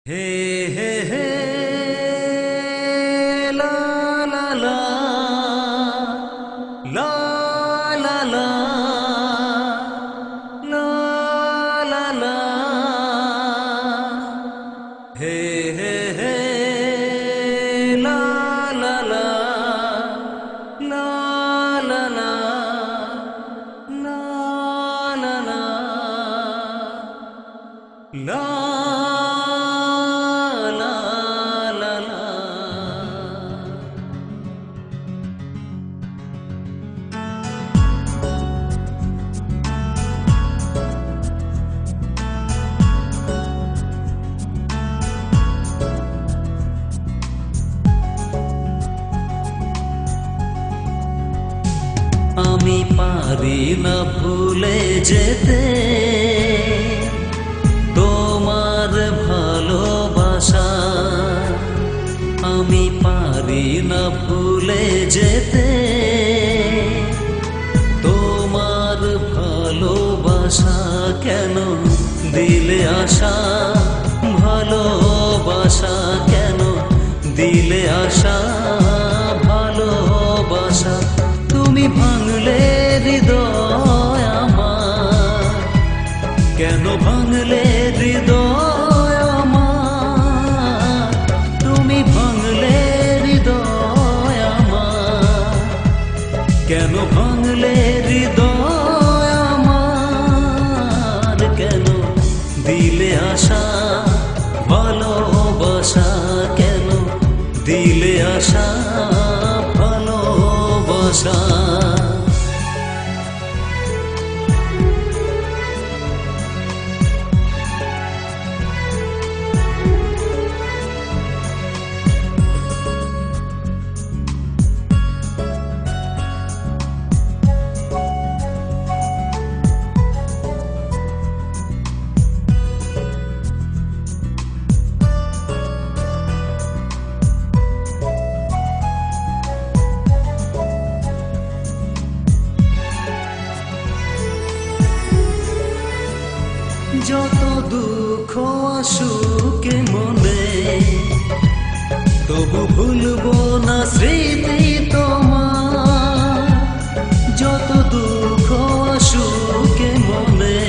हे हे हे ला ला ला ला ला ला ला ला ला हे हे हे ला ला ला ला ला ला ला ला ला আমি পারি না ভুলে যেতে তোমার ভালোবাসা, আমি পারি না ভুলে যেতে তোমার ভালোবাসা। কেন দিলে আশা, ভালোবাসা কেন দিলে আশা, ভালোবাসা তুমি ভাঙলে হৃদয় আমার, কেন ভাঙলে হৃদয় আমার, তুমি ভাঙলে হৃদয় আমার, কেন ভাঙলে হৃদয় আমার, কেন দিলে আশা, ভালোবাসা কেন দিলে আশা, ভালোবাসা। যত দুঃখ আসুক মনে, তবু ভুলবো না স্মৃতি তোমার। যত দুঃখ আসুক মনে,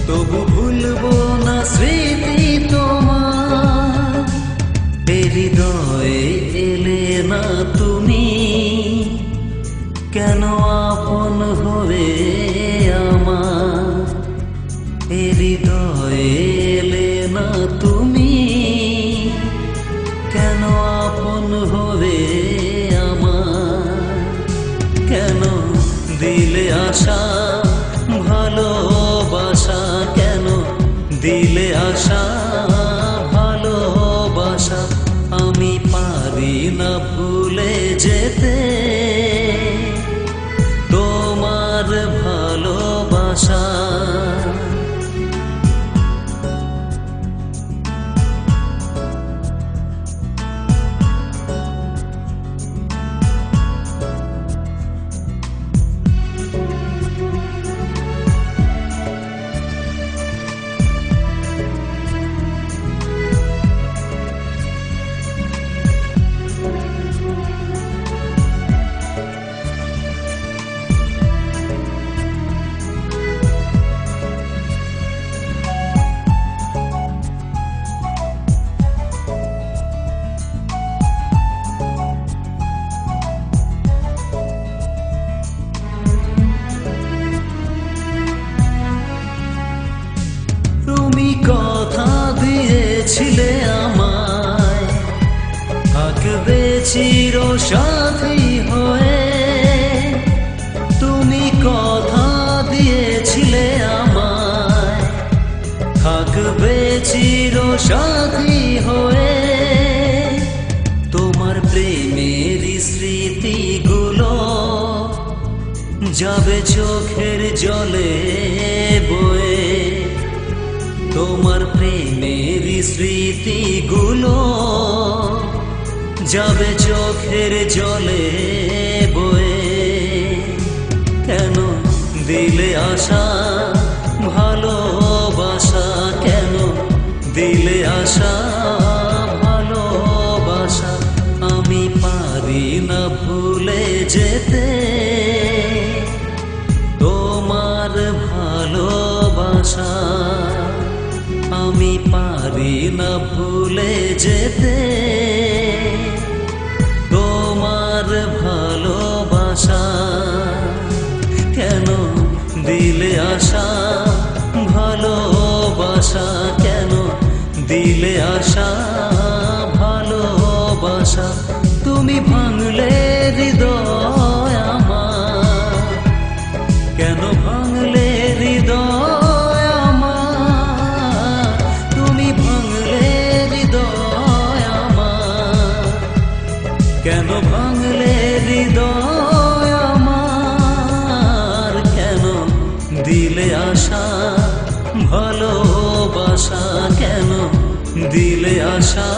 তবু ভুলবো না স্মৃতি তোমার। হৃদয়ে এলে না তুমি, কেন আপন হয়ে আমার। হৃদয়ে এলে না তুমি, কেন আপন হবে আমার। কেন দিলে আশা, ভালোবাসা কেন দিলে আশা, ভালোবাসা। আমি পারি না ভুলে যেতে তোমার ভালোবাসা। তুমি কথা দিয়েছিলে আমায়, থাকবে চিরসাথী হয়ে। তুমি কথা দিয়েছিলে আমায়, থাকবে চিরসাথী হয়ে। তোমার প্রেমের স্মৃতিগুলো যাবে চোখের জলে বয়ে। তোমার প্রেমের স্মৃতিগুলো যাবে চোখের জলে বয়ে। কেন দিলে আশা, ভালোবাসা কেন দিলে আশা ভালোবাসা আমি পারি না ভুলে যেতে তোমার ভালোবাসা আমি পারি না ভুলে যেতে তোমার ভালোবাসা কেন দিলে আশা ভালোবাসা কেন দিলে আশা ভালোবাসা তুমি ভাঙলে হৃদয় আমার কেন ভাঙলে হৃদয় আমার তুমি ভাঙলে হৃদয় আমার কেন ভাঙলে হৃদয় আমার কেন দিলে আশা ভালোবাসা কেন দিলে আশা